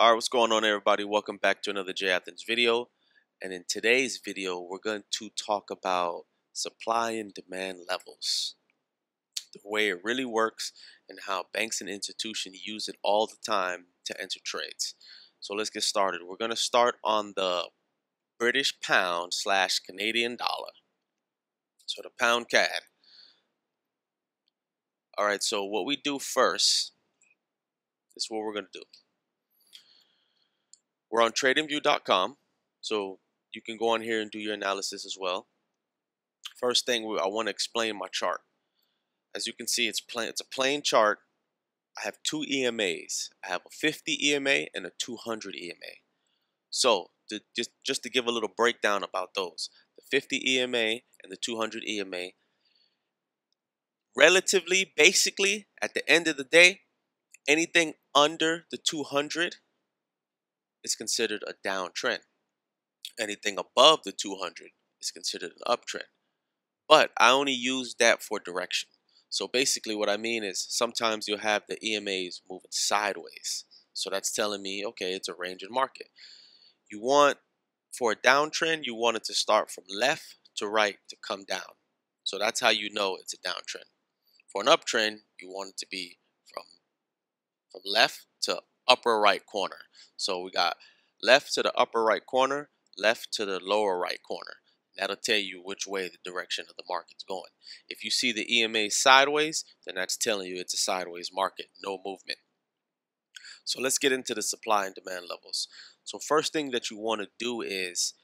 Alright, what's going on everybody? Welcome back to another Athens video. And in today's video, we're going to talk about supply and demand levels. The way it really works and how banks and institutions use it all the time to enter trades. So let's get started. We're going to start on the British pound / Canadian dollar. So the pound CAD. Alright, so what we do first is what we're going to do. We're on tradingview.com, so you can go on here and do your analysis as well. First thing, I want to explain my chart. As you can see, it's a plain chart. I have two EMAs. I have a 50 EMA and a 200 EMA. So just to give a little breakdown about those, the 50 EMA and the 200 EMA, relatively, basically, at the end of the day, anything under the 200 is considered a downtrend. Anything above the 200 is considered an uptrend. But I only use that for direction. So basically what I mean is sometimes you'll have the EMAs moving sideways. So that's telling me, okay, it's a range in market. You want, for a downtrend, you want it to start from left to right to come down. So that's how you know it's a downtrend. For an uptrend, you want it to be from left to upper right corner. So we got left to the upper right corner, left to the lower right corner. That'll tell you which way the direction of the market's going. If you see the EMA sideways, then that's telling you it's a sideways market, no movement. So let's get into the supply and demand levels. So first thing that you want to do is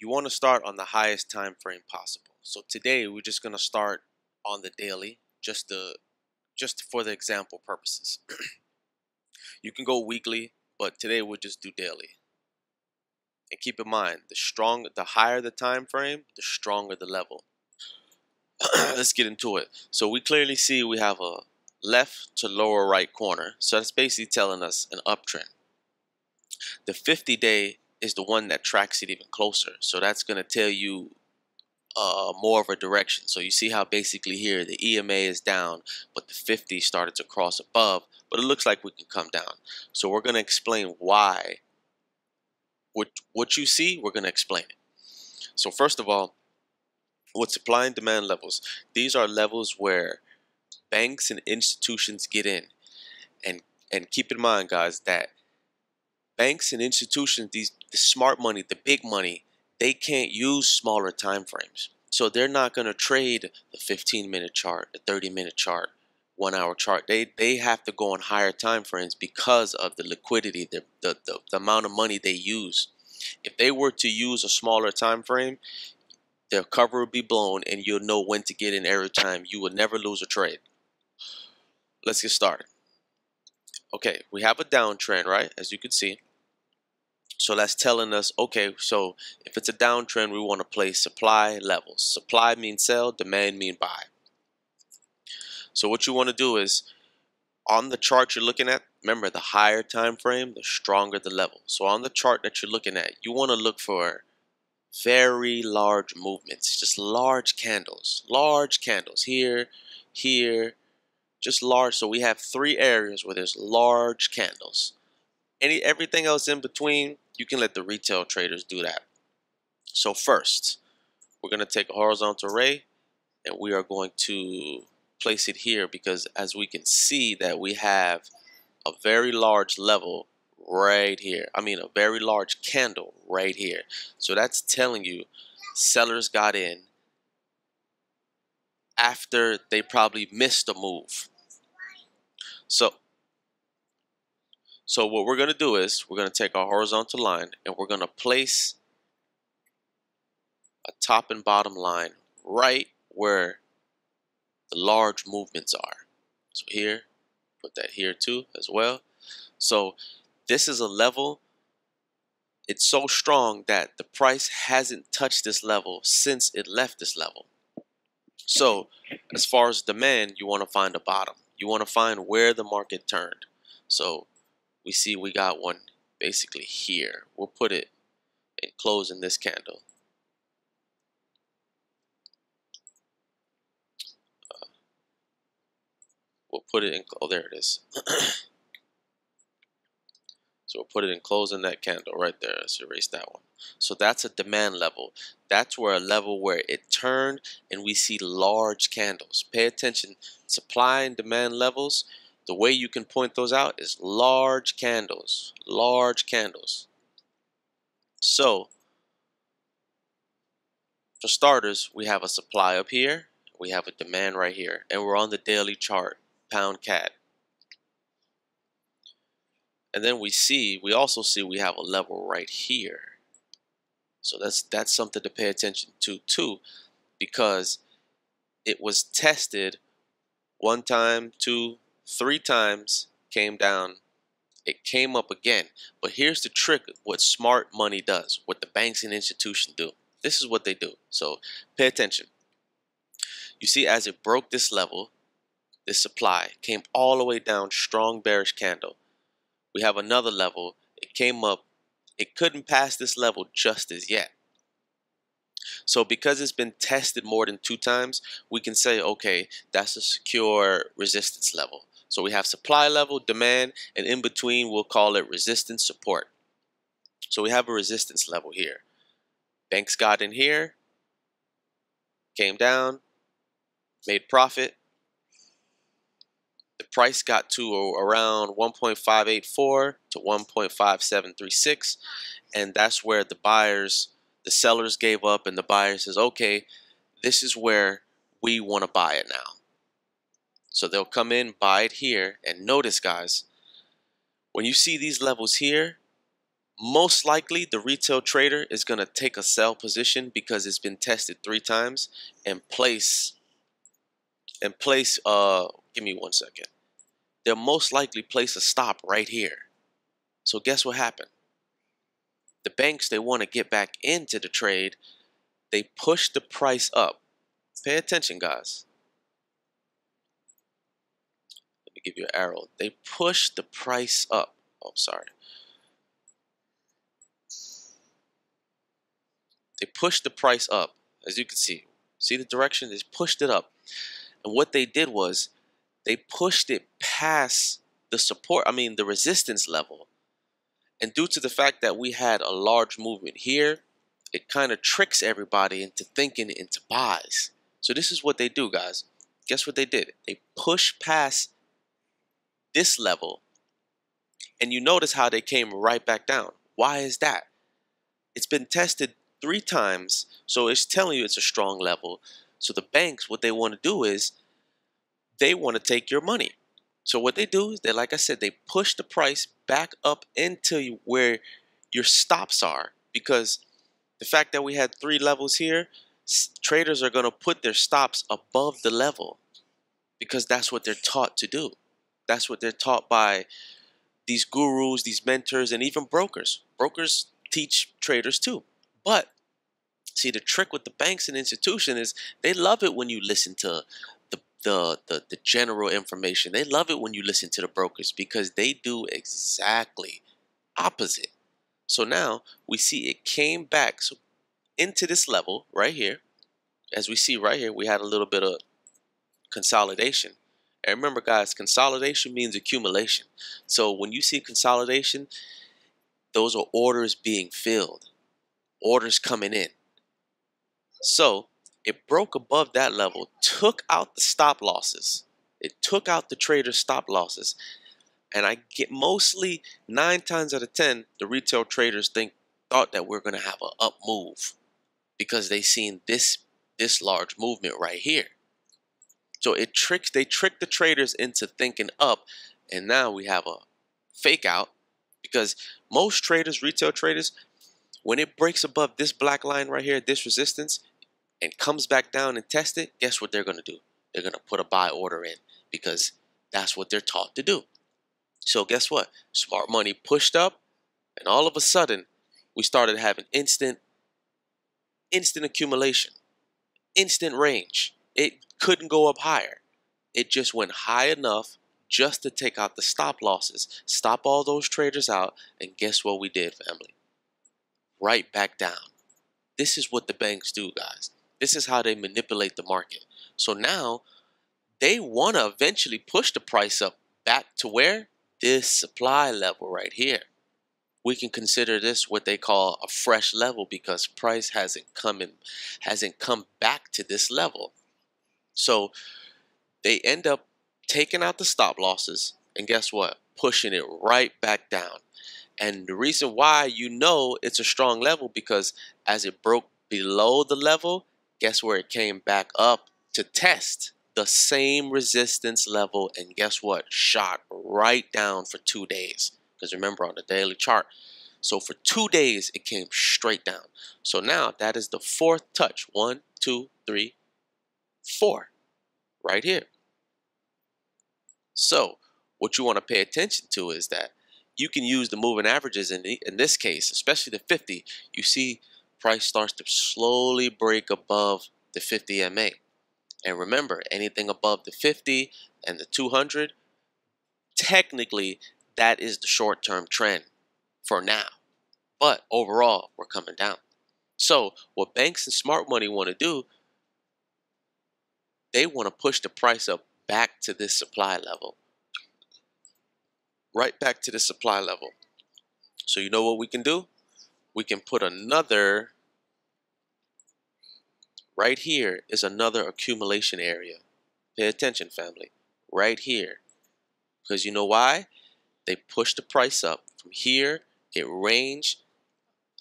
you want to start on the highest time frame possible. So today we're just going to start on the daily, just for the example purposes. You can go weekly, but today we'll just do daily. And keep in mind, the higher the time frame, the stronger the level. Let's get into it. So we clearly see we have a left to lower right corner. So that's basically telling us an uptrend. The 50-day is the one that tracks it even closer. So that's going to tell you more of a direction. So you see how basically here the EMA is down, but the 50 started to cross above, but it looks like we can come down. So we're going to explain why. What you see, we're going to explain it. So first of all, with supply and demand levels, these are levels where banks and institutions get in. And keep in mind, guys, that banks and institutions, the smart money, the big money, they can't use smaller time frames. So they're not going to trade the 15-minute chart, the 30-minute chart, 1-hour chart. They have to go on higher time frames because of the liquidity, the amount of money they use. If they were to use a smaller time frame, their cover will be blown and you'll know when to get in every time. You will never lose a trade. Let's get started. Okay, we have a downtrend, right? As you can see. So that's telling us, okay, so if it's a downtrend, we want to play supply levels. Supply means sell, demand means buy. So what you want to do is, on the chart you're looking at, remember the higher time frame, the stronger the level. So on the chart that you're looking at, you want to look for very large movements, just large candles here, here, just large. So we have 3 areas where there's large candles. Everything else in between, you can let the retail traders do that. So first, we're going to take a horizontal ray and we are going to place it here because as we can see that we have a very large level right here. I mean a very large candle right here. So that's telling you sellers got in after they probably missed a move. So what we're going to do is we're going to take our horizontal line and we're going to place a top and bottom line right where the large movements are. So here, put that here too as well. So this is a level. It's so strong that the price hasn't touched this level since it left this level. So as far as demand, you want to find a bottom. You want to find where the market turned. So we see we got one basically here. We'll put it in closing this candle. We'll put it in, oh, there it is. So we'll put it in closing that candle right there. Let's erase that one. So that's a demand level. That's where a level where it turned and we see large candles. Pay attention. Supply and demand levels, the way you can point those out is large candles. Large candles. So for starters, we have a supply up here. We have a demand right here. And we're on the daily chart, pound cat. And then we also see we have a level right here. So that's something to pay attention to too, because it was tested 1 time, 2, 3 times, came down, it came up again. But here's the trick, what smart money does, what the banks and institutions do. This is what they do. So pay attention. You see, as it broke this level, this supply came all the way down, strong bearish candle. We have another level, it came up, it couldn't pass this level just as yet. So because it's been tested more than 2 times, we can say, okay, that's a secure resistance level. So we have supply level, demand, and in between we'll call it resistance support. So we have a resistance level here. Banks got in here, came down, made profit. The price got to around 1.584 to 1.5736, and that's where the sellers gave up, and the buyer says, okay, this is where we want to buy it now. So they'll come in, buy it here, and notice, guys, when you see these levels here, most likely the retail trader is going to take a sell position because it's been tested 3 times and place, give me 1 second. They'll most likely place a stop right here. So guess what happened? The banks, they want to get back into the trade. They push the price up. Pay attention, guys. Let me give you an arrow. They push the price up. Oh, sorry. They pushed the price up, as you can see. See the direction? They pushed it up. And what they did was they pushed it past the resistance level. And due to the fact that we had a large movement here, it kind of tricks everybody into thinking into buys. So this is what they do, guys. Guess what they did? They pushed past this level, and you notice how they came right back down. Why is that? It's been tested 3 times, so it's telling you it's a strong level. So the banks, what they want to do is they want to take your money. So what they do is like I said, they push the price back up into where your stops are, because the fact that we had 3 levels here, traders are going to put their stops above the level because that's what they're taught to do. That's what they're taught by these gurus, these mentors, and even brokers. Brokers teach traders too. But see, the trick with the banks and institutions is they love it when you listen to the general information. They love it when you listen to the brokers because they do exactly opposite. So now we see it came back into this level right here. As we see right here, we had a little bit of consolidation. And remember, guys, consolidation means accumulation. So when you see consolidation, those are orders being filled, orders coming in. So it broke above that level, took out the stop losses. It took out the trader's stop losses. And I get mostly 9 times out of 10, the retail traders thought that we're going to have an up move because they seen this large movement right here. So they tricked the traders into thinking up, and now we have a fake out because most traders, retail traders, when it breaks above this black line right here, this resistance, and comes back down and test it, guess what they're going to do? They're going to put a buy order in because that's what they're taught to do. So guess what? Smart money pushed up, and all of a sudden, we started having instant accumulation, instant range. It couldn't go up higher. It just went high enough just to take out the stop losses, stop all those traders out, and guess what we did, family? Right back down. This is what the banks do, guys. This is how they manipulate the market. So now they want to eventually push the price up back to where? This supply level right here. we can consider this what they call a fresh level because price hasn't come back to this level. So they end up taking out the stop losses, and guess what? Pushing it right back down. And the reason why you know it's a strong level because as it broke below the level, guess where it came back up to test the same resistance level, and guess what? Shot right down for 2 days. Because remember on the daily chart. So for 2 days it came straight down. So now that is the fourth touch. 1, 2, 3, 4 right here. So what you want to pay attention to is that you can use the moving averages in this case, especially the 50. You see price starts to slowly break above the 50 MA. And remember, anything above the 50 and the 200, technically that is the short-term trend for now. But overall, we're coming down. So what banks and smart money want to do, they want to push the price up back to this supply level. Right back to the supply level. So you know what we can do? We can put another, right here is another accumulation area. Pay attention, family. Right here. Because you know why? They push the price up. From here, it ranged,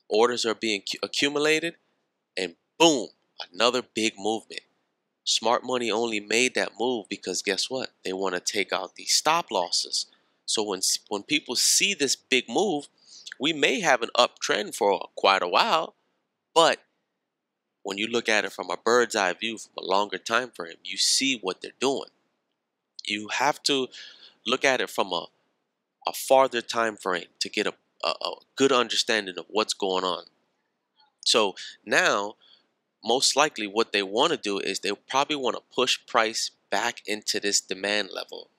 orders are being accumulated, and boom, another big movement. Smart money only made that move because guess what? They want to take out these stop losses. So when people see this big move, we may have an uptrend for quite a while, but when you look at it from a bird's eye view, from a longer time frame, you see what they're doing. You have to look at it from a farther time frame to get a good understanding of what's going on. So now, most likely what they want to do is they probably want to push price back into this demand level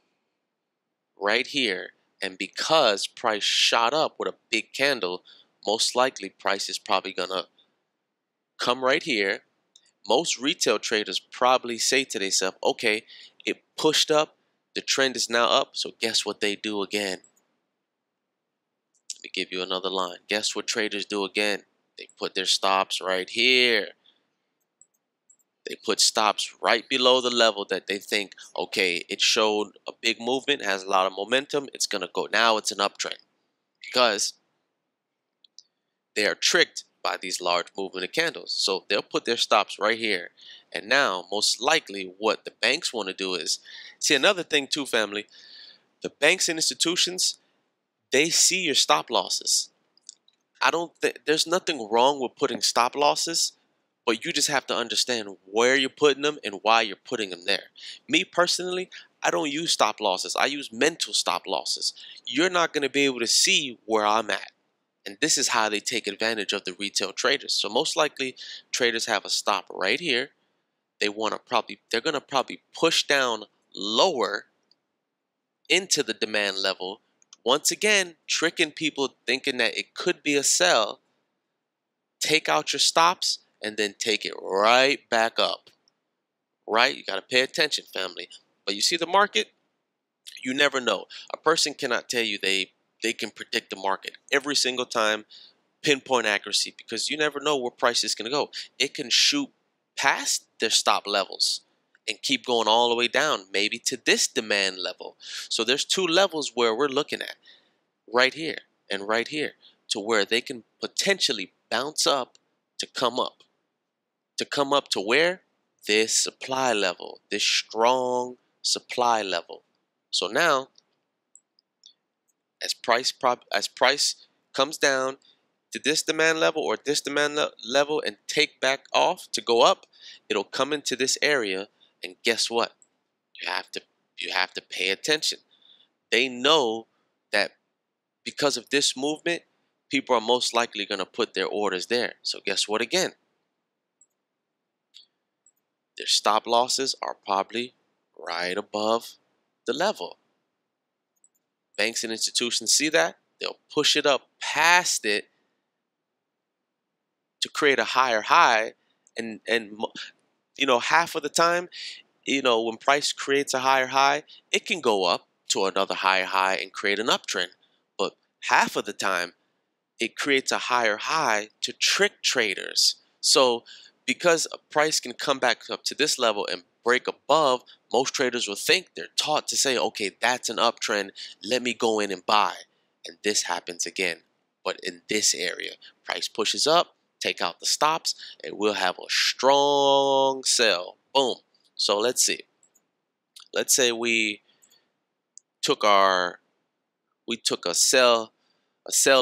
right here. And because price shot up with a big candle, most likely price is probably going to come right here. Most retail traders probably say to themselves, okay, it pushed up, the trend is now up, so guess what they do again? Let me give you another line. Guess what traders do again? They put their stops right here. They put stops right below the level that they think, okay, it showed a big movement, has a lot of momentum, it's going to go. Now it's an uptrend. Because they are tricked by these large movement of candles. So they'll put their stops right here. And now, most likely, what the banks want to do is, see another thing too, family, the banks and institutions, they see your stop losses. I don't think there's nothing wrong with putting stop losses, but you just have to understand where you're putting them and why you're putting them there. Me personally, I don't use stop losses. I use mental stop losses. You're not going to be able to see where I'm at. And this is how they take advantage of the retail traders. So most likely traders have a stop right here. They're going to probably push down lower into the demand level. Once again, tricking people thinking that it could be a sell. Take out your stops and then take it right back up. Right? You got to pay attention, family. But you see the market? You never know. A person cannot tell you they can predict the market every single time, pinpoint accuracy, because you never know where price is going to go. It can shoot past their stop levels and keep going all the way down, maybe to this demand level. So there's two levels where we're looking at, right here and right here, to where they can potentially bounce up to come up. To come up to where? This supply level, this strong supply level. So now, as price comes down to this demand level or this demand level and take back off to go up, it'll come into this area, and guess what? You have to pay attention. They know that because of this movement, people are most likely going to put their orders there. So guess what again? Their stop losses are probably right above the level. Banks and institutions see that. They'll push it up past it to create a higher high. And you know, half of the time, you know, when price creates a higher high, it can go up to another higher high and create an uptrend. But half of the time, it creates a higher high to trick traders. So because a price can come back up to this level and break above, most traders will think, they're taught to say, okay, that's an uptrend, let me go in and buy. And this happens again. But in this area, price pushes up, take out the stops, and we'll have a strong sell. Boom. So let's see. Let's say we took a sell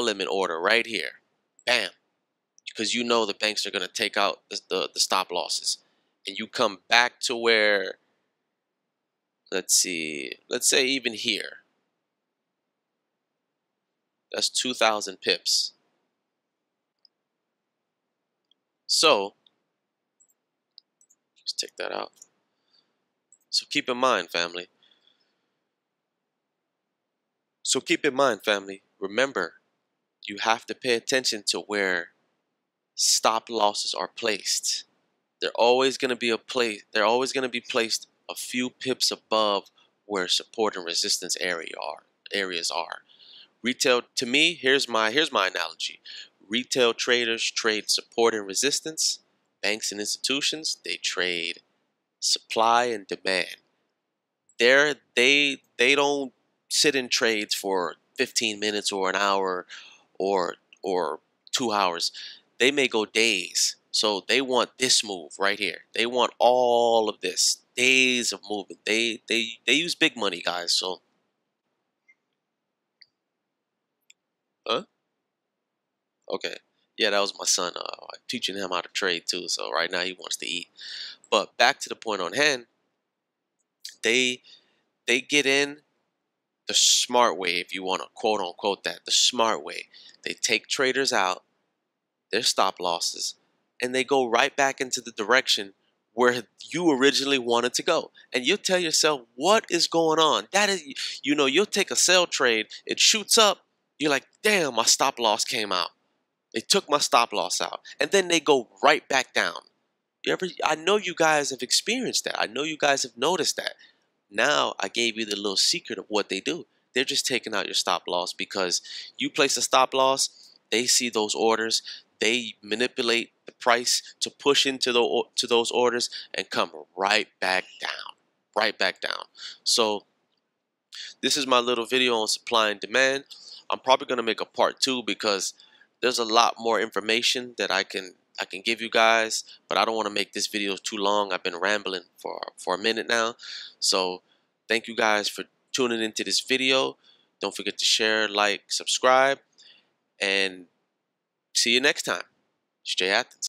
limit order right here. Bam. Because you know the banks are going to take out the stop losses. And you come back to where, let's say even here. That's 2,000 pips. So, let's take that out. So keep in mind, family. Remember, you have to pay attention to where stop losses are placed. They're always going to be placed a few pips above where support and resistance areas are. Retail, to me, here's my analogy. Retail traders trade support and resistance. Banks and institutions, they trade supply and demand. They don't sit in trades for 15 minutes or an hour or 2 hours. They may go days. So they want this move right here. They want all of this. Days of movement. They use big money, guys. So huh? Okay. Yeah, that was my son. Teaching him how to trade too. So right now he wants to eat. But back to the point on hand, they get in the smart way, if you want to quote unquote that, the smart way. They take traders out, their stop losses, and they go right back into the direction where you originally wanted to go. And you'll tell yourself, what is going on? That is, you'll take a sell trade, it shoots up, you're like, damn, my stop loss came out. They took my stop loss out. And then they go right back down. I know you guys have experienced that. I know you guys have noticed that. Now I gave you the little secret of what they do. They're just taking out your stop loss because you place a stop loss, they see those orders, they manipulate the price to push into those orders and come right back down. Right back down. So this is my little video on supply and demand. I'm probably going to make a part 2 because there's a lot more information that I can give you guys, but I don't want to make this video too long. I've been rambling for a minute now. So thank you guys for tuning into this video. Don't forget to share, like, subscribe, and see you next time. It's Jay Athens.